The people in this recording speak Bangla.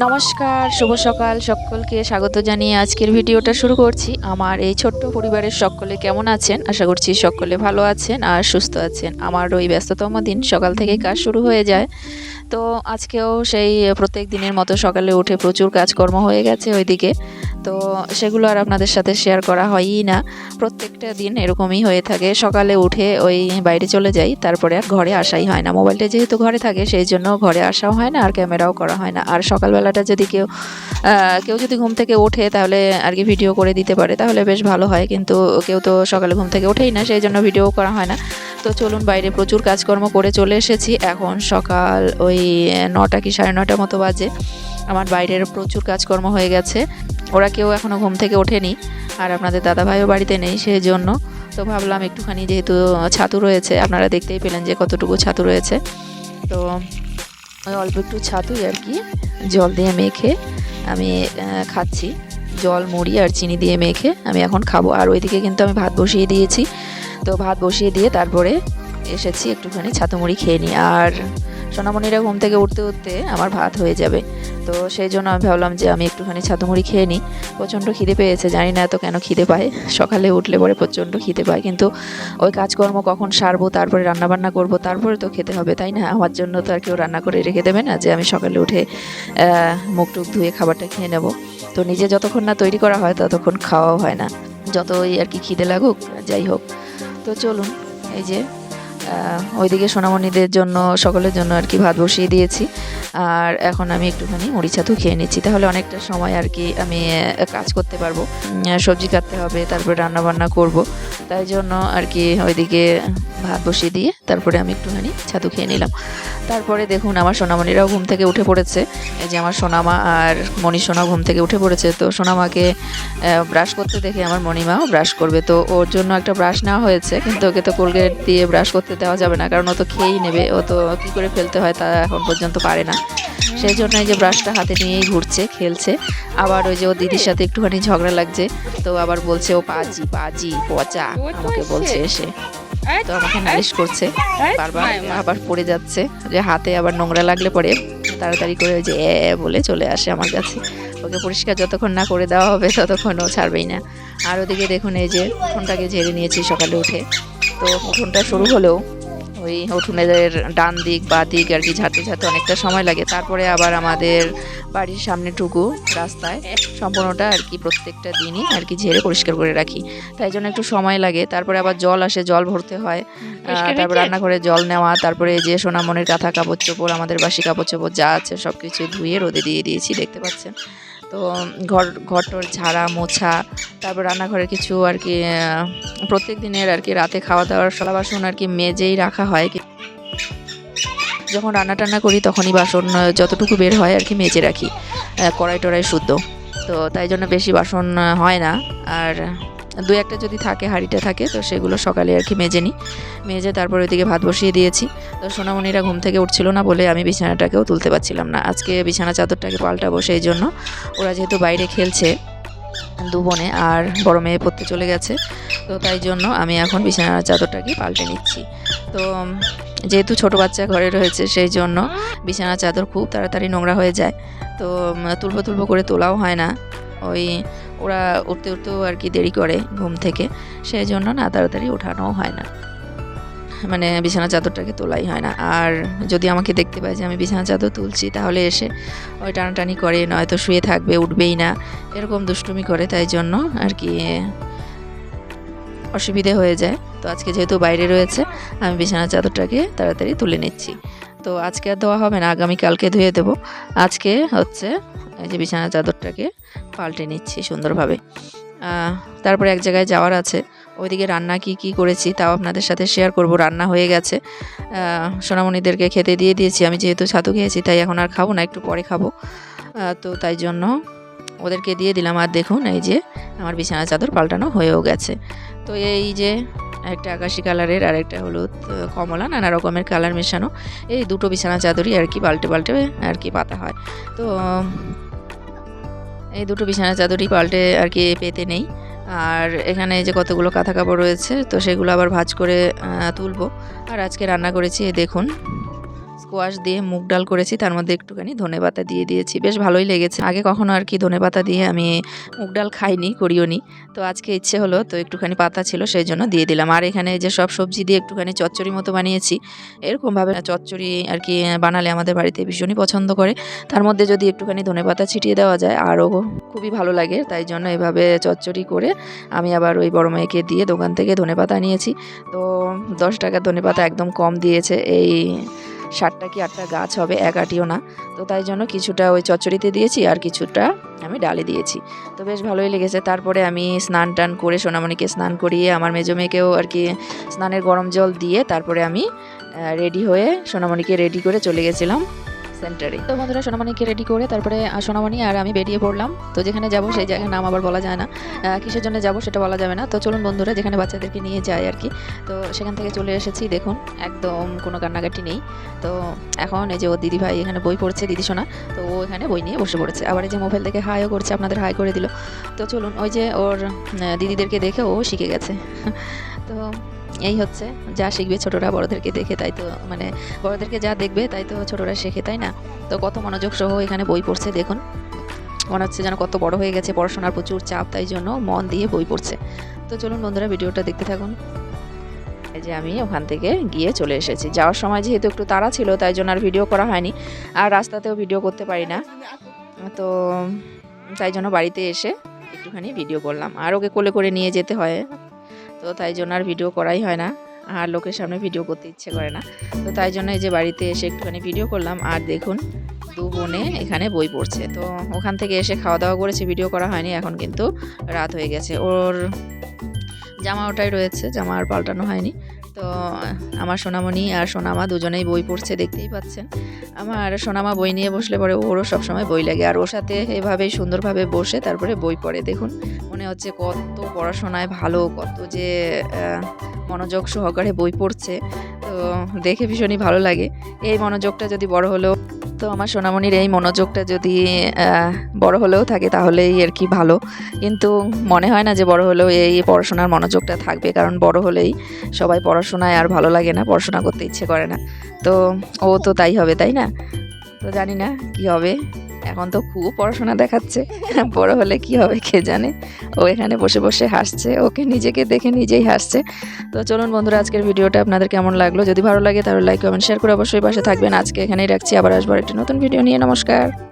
নমস্কার, শুভ সকাল। সকলকে স্বাগত জানিয়ে আজকের ভিডিওটা শুরু করছি। আমার এই ছোট্ট পরিবারের সকলে কেমন আছেন? আশা করছি সকলে ভালো আছেন আর সুস্থ আছেন। আমার ওই ব্যস্ততম দিন সকাল থেকেই কাজ শুরু হয়ে যায়। তো আজকেও সেই প্রত্যেক দিনের মতো সকালে উঠে প্রচুর কাজকর্ম হয়ে গেছে ওইদিকে। তো সেগুলো আর আপনাদের সাথে শেয়ার করা হয়ই না। প্রত্যেকটা দিন এরকমই হয়ে থাকে। সকালে উঠে ওই বাইরে চলে যাই, তারপরে আর ঘরে আসাই হয় না। মোবাইলটা যেহেতু ঘরে থাকে সেই জন্য ঘরে আসাও হয় না আর ক্যামেরাও করা হয় না। আর সকালবেলাটা যদি কেউ যদি ঘুম থেকে ওঠে তাহলে আর কি ভিডিও করে দিতে পারে তাহলে বেশ ভালো হয়, কিন্তু কেউ তো সকালে ঘুম থেকে ওঠেই না, সেই জন্য ভিডিও করা হয় না। তো চলুন, বাইরে প্রচুর কাজকর্ম করে চলে এসেছি। এখন সকাল ওই 9টা কি 9:30 মতো বাজে। আমার বাইরের প্রচুর কাজকর্ম হয়ে গেছে। ওরা কেউ এখনও ঘুম থেকে ওঠেনি আর আপনাদের দাদাভাইও বাড়িতে নেই, সেই জন্য তো ভাবলাম একটুখানি, যেহেতু ছাতু রয়েছে, আপনারা দেখতেই পেলেন যে কতটুকু ছাতু রয়েছে, তো ওই অল্প একটু ছাতুই আর কি জল দিয়ে মেখে আমি খাচ্ছি। জল, মুড়ি আর চিনি দিয়ে মেখে আমি এখন খাবো। আর ওইদিকে কিন্তু আমি ভাত বসিয়ে দিয়েছি। তো ভাত বসিয়ে দিয়ে তারপরে এসেছি একটুখানি ছাতু মুড়ি খেয়ে নিই। আর সোনামণিরা ঘুম থেকে উঠতে উঠতে আমার ভাত হয়ে যাবে, তো সেই জন্য আমি ভাবলাম যে আমি একটুখানি ছাতু মুড়ি খেয়ে নিই। প্রচণ্ড খিদে পেয়েছে, জানি না এত কেন খিদে পায়, সকালে উঠলে পরে প্রচণ্ড খিদে পায়, কিন্তু ওই কাজকর্ম কখন সারবো, তারপরে রান্নাবান্না করব, তারপরে তো খেতে হবে, তাই না? আমার জন্য তো আর কেউ রান্না করে রেখে দেবে না যে আমি সকালে উঠে মুখ টুক ধুয়ে খাবারটা খেয়ে নেব। তো নিজে যতক্ষণ না তৈরি করা হয় ততক্ষণ খাওয়াও হয় না, যতই আর কি খিদে লাগুক, যাই হোক। তো চলুন, এই যে ওইদিকে সোনামণিদের জন্য, সকলের জন্য আর কি ভাত বসিয়ে দিয়েছি। আর এখন আমি একটুখানি মুড়ি ছাতু খেয়ে নিচ্ছি, তাহলে অনেকটা সময় আর কি আমি কাজ করতে পারবো। সবজি কাটতে হবে, তারপরে রান্নাবান্না করব, তাই জন্য আর কি ওইদিকে ভাত বসিয়ে দিয়ে তারপরে আমি একটুখানি ছাতু খেয়ে নিলাম। তারপরে দেখুন, আমার সোনামণিরাও ঘুম থেকে উঠে পড়েছে। এই যে আমার সোনামা আর মণিসোনা ঘুম থেকে উঠে পড়েছে। তো সোনামাকে ব্রাশ করতে দেখে আমার মণিমাও ব্রাশ করবে, তো ওর জন্য একটা ব্রাশ নেওয়া হয়েছে, কিন্তু ওকে তো কোলগেট দিয়ে ব্রাশ করতে দেওয়া যাবে না, কারণ ও তো খেয়েই নেবে, ও তো কী করে ফেলতে হয় তা এখন পর্যন্ত পারে না। সেই জন্য এই যে ব্রাশটা হাতে নিয়েই ঘুরছে, খেলছে। আবার ওই যে ও দিদির সাথে একটুখানি ঝগড়া লাগছে, তো আবার বলছে ও পাজি পাজি পচা, আমাকে বলছে এসে, তো আমাকে নালিশ করছে বারবার, আবার পড়ে যাচ্ছে, যে হাতে আবার নোংরা লাগলে পরে তাড়াতাড়ি করে ওই যে বলে চলে আসে আমার কাছে। ওকে পরিষ্কার যতক্ষণ না করে দেওয়া হবে ততক্ষণ ও ছাড়বেই না। আর ওদিকে দেখুন, এই যে উঠোনটাকে ঝেড়ে নিয়েছি সকালে উঠে। তো উঠোনটা শুরু হলেও ওই উঠোনের ডান দিক বা দিক আর কি ঝাড়তে ঝাড়তে অনেকটা সময় লাগে। তারপরে আবার আমাদের বাড়ির সামনেটুকু রাস্তায় সম্পূর্ণটা আর কি প্রত্যেকটা দিনই আর কি ঝেড়ে পরিষ্কার করে রাখি, তাই জন্য একটু সময় লাগে। তারপরে আবার জল আসে, জল ভরতে হয়, তারপর রান্নাঘরে জল নেওয়া, তারপরে যে সোনামণির কাঁথা কাপড় চোপড়, আমাদের বাসি কাপড় চোপড় যা আছে সব কিছু ধুয়ে রোদে দিয়ে দিয়েছি, দেখতে পাচ্ছেন। তো ঘরটর ঝাড়া মোছা, তারপর রান্নাঘরে কিছু আর কি প্রত্যেক দিনের আর কি রাতে খাওয়া দাওয়ার থালা বাসন আর কি মেজেই রাখা হয়। যখন রান্না টান্না করি তখনই বাসন যতটুকু বের হয় আর কি মেজে রাখি, কড়াই টড়াই শুদ্ধ, তো তাই জন্য বেশি বাসন হয় না। আর দু একটা যদি থাকে, হাঁড়িটা থাকে, তো সেগুলো সকালে আর কি মেজে নিই। মেজে তারপর ওইদিকে ভাত বসিয়ে দিয়েছি। তো সোনামণিরা ঘুম থেকে উঠছিল না বলে আমি বিছানাটাকেও তুলতে পারছিলাম না। আজকে বিছানা চাদরটাকে পাল্টাবো, সেই জন্য ওরা যেহেতু বাইরে খেলছে দু বোনে, আর বড় মেয়ে পড়তে চলে গেছে, তো তাই জন্য আমি এখন বিছানার চাদরটাকে পাল্টে নিচ্ছি। তো যেহেতু ছোট বাচ্চা ঘরে রয়েছে, সেই জন্য বিছানার চাদর খুব তাড়াতাড়ি নোংরা হয়ে যায়, তো তুলবো করে তোলাও হয় না। ওই ওরা উঠতেও আর কি দেরি করে ঘুম থেকে, সেই জন্য না তাড়াতাড়ি ওঠানোও হয় না, মানে বিছানা চাদরটাকে তোলাই হয় না। আর যদি আমাকে দেখতে পায় যে আমি বিছানা চাদর তুলছি, তাহলে এসে ওই টানাটানি করে, নয়তো শুয়ে থাকবে, উঠবেই না, এরকম দুষ্টুমি করে, তাই জন্য আর কি অসুবিধে হয়ে যায়। তো আজকে যেহেতু বাইরে রয়েছে, আমি বিছানা চাদরটাকে তাড়াতাড়ি তুলে নিচ্ছি। তো আজকে আর ধোয়া হবে না, আগামীকালকে ধুয়ে দেবো। আজকে হচ্ছে এই যে বিছানা চাদরটাকে পাল্টে নিচ্ছি সুন্দরভাবে। তারপরে এক জায়গায় যাওয়ার আছে, ওইদিকে রান্না কি করেছি তাও আপনাদের সাথে শেয়ার করব। রান্না হয়ে গেছে, সোনামণিদেরকে খেতে দিয়ে দিয়েছি। আমি যেহেতু ছাতু খেয়েছি তাই এখন আর খাবো না, একটু পরে খাবো, তো তাই জন্য ওদেরকে দিয়ে দিলাম। আর দেখুন, এই যে আমার বিছানা চাদর পাল্টানো হয়েও গেছে। তো এই যে একটা আকাশি কালারের আর একটা হলুদ কমলা, নানা রকমের কালার মেশানো, এই দুটো বিছানা চাদরই আর কি পাল্টে আর কি পাতা হয়। তো এই দুটো বিছানা চাদরই পাল্টে আর কি পেতে নেই। আর এখানে যে কতগুলো কাঁথা কাপড় রয়েছে, তো সেগুলো আবার ভাঁজ করে তুলবো। আর আজকে রান্না করেছি দেখুন, স্কোয়াশ দিয়ে মুগ ডাল করেছি, তার মধ্যে একটুখানি ধনেপাতা দিয়ে দিয়েছি, বেশ ভালোই লেগেছে। আগে কখনো আর কি ধনেপাতা দিয়ে আমি মুগ ডাল খাইনি, করিও নি, তো আজকে ইচ্ছে হলো, তো একটুখানি পাতা ছিল সেই জন্য দিয়ে দিলাম। আর এখানে যে সব সবজি দিয়ে একটুখানি চচ্চড়ি মতো বানিয়েছি, এরকমভাবে চচ্চড়ি আর কি বানালে আমাদের বাড়িতে ভীষণই পছন্দ করে। তার মধ্যে যদি একটুখানি ধনেপাতা ছিটিয়ে দেওয়া যায় আরও খুবই ভালো লাগে, তাই জন্য এভাবে চচ্চড়ি করে আমি আবার ওই বড় মেয়েকে দিয়ে দোকান থেকে ধনেপাতা নিয়েছি। তো 10 টাকার ধনেপাতা একদম কম দিয়েছে, এই 7টা কি 8টা গাছ হবে, এক আটিও না। তো তাই জন্য কিছুটা ওই চচ্চড়িতে দিয়েছি আর কিছুটা আমি ডালে দিয়েছি, তো বেশ ভালোই লেগেছে। তারপরে আমি স্নান টান করে সোনামণিকে স্নান করিয়ে আমার মেজো মেয়েকেও আর কি স্নানের গরম জল দিয়ে তারপরে আমি রেডি হয়ে সোনামণিকে রেডি করে চলে গেছিলাম সেন্টারে। তো বন্ধুরা সোনামণিকে রেডি করে তারপরে সোনামণি আর আমি বেরিয়ে পড়লাম। তো যেখানে যাব সেই জায়গার নাম আবার বলা যায় না, কিসের জন্য যাব সেটা বলা যাবে না। তো চলুন বন্ধুরা, যেখানে বাচ্চাদেরকে নিয়ে যায় আর কি, তো সেখান থেকে চলে এসেছি। দেখুন একদম কোনো কান্নাকাটি নেই। তো এখন এই যে ওর দিদি ভাই এখানে বই পড়ছে, দিদি সোনা, তো ও এখানে বই নিয়ে বসে পড়েছে। আবার এই যে মোবাইল দেখে হাইও করছে, আপনাদের হাই করে দিল। তো চলুন, ওই যে ওর দিদিদেরকে দেখে ও শিখে গেছে। তো এই হচ্ছে, যা শিখবে ছোটরা বড়দেরকে দেখে, তাই তো মানে বড়দেরকে যা দেখবে তাই তো ছোটরা শেখে, তাই না? তো কত মনোযোগ সহ এখানে বই পড়ছে, দেখুন মনে হচ্ছে যেন কত বড় হয়ে গেছে, পড়াশোনার প্রচুর চাপ, তাই জন্য মন দিয়ে বই পড়ছে। তো চলুন বন্ধুরা, ভিডিওটা দেখতে থাকুন। এই যে আমি ওখান থেকে গিয়ে চলে এসেছি। যাওয়ার সময় যেহেতু একটু তাড়া ছিল, তাই জন্য আর ভিডিও করা হয়নি, আর রাস্তাতেও ভিডিও করতে পারি না, তো তাই জন্য বাড়িতে এসে একটুখানি ভিডিও করলাম। আর ওকে কোলে করে নিয়ে যেতে হয়, তো তাই জন্য আর ভিডিও করাই হয় না, আর লোকের সামনে ভিডিও করতে ইচ্ছে করে না। তো তাই জন্য এই যে বাড়িতে এসে একটুখানি ভিডিও করলাম। আর দেখুন দু বোনে এখানে বই পড়ছে। তো ওখান থেকে এসে খাওয়া দাওয়া করেছে, ভিডিও করা হয়নি। এখন কিন্তু রাত হয়ে গেছে, ওর জামা ওটাই রয়েছে, জামা আর পাল্টানো হয়নি। তো আমার সোনামণি আর সোনামা দুজনেই বই পড়ছে, দেখতেই পাচ্ছেন। আমার সোনামা বই নিয়ে বসলে পরে ওরও সবসময় বই লাগে, আর ওর সাথে এভাবেই সুন্দরভাবে বসে তারপরে বই পড়ে। দেখুন মনে হচ্ছে কত পড়াশোনায় ভালো, কত যে মনোযোগ সহকারে বই পড়ছে, তো দেখে ভীষণই ভালো লাগে। এই মনোযোগটা যদি বড় হলেও, তো আমার সোনামণির এই মনোযোগটা যদি বড় হলেও থাকে তাহলেই আর কি ভালো, কিন্তু মনে হয় না যে বড় হলেও এই পড়াশোনার মনোযোগটা থাকবে, কারণ বড় হলেই সবাই পড়াশোনায় আর ভালো লাগে না, পড়াশোনা করতে ইচ্ছে করে না। তো ও তো তাই হবে, তাই না? তো জানি না কি হবে, এখন তো খুব পড়াশোনা দেখাচ্ছে, বড় হলে কি হবে কে জানে। ও এখানে বসে বসে হাসছে, ওকে নিজেকে দেখে নিজেই হাসছে। তো চলুন বন্ধুরা, আজকের ভিডিওটা আপনাদের কেমন লাগলো? যদি ভালো লাগে তাহলে লাইক কমেন্ট শেয়ার করে অবশ্যই পাশে থাকবেন। আজকে এখানেই রাখছি, আবার আসবার একটি নতুন ভিডিও নিয়ে। নমস্কার।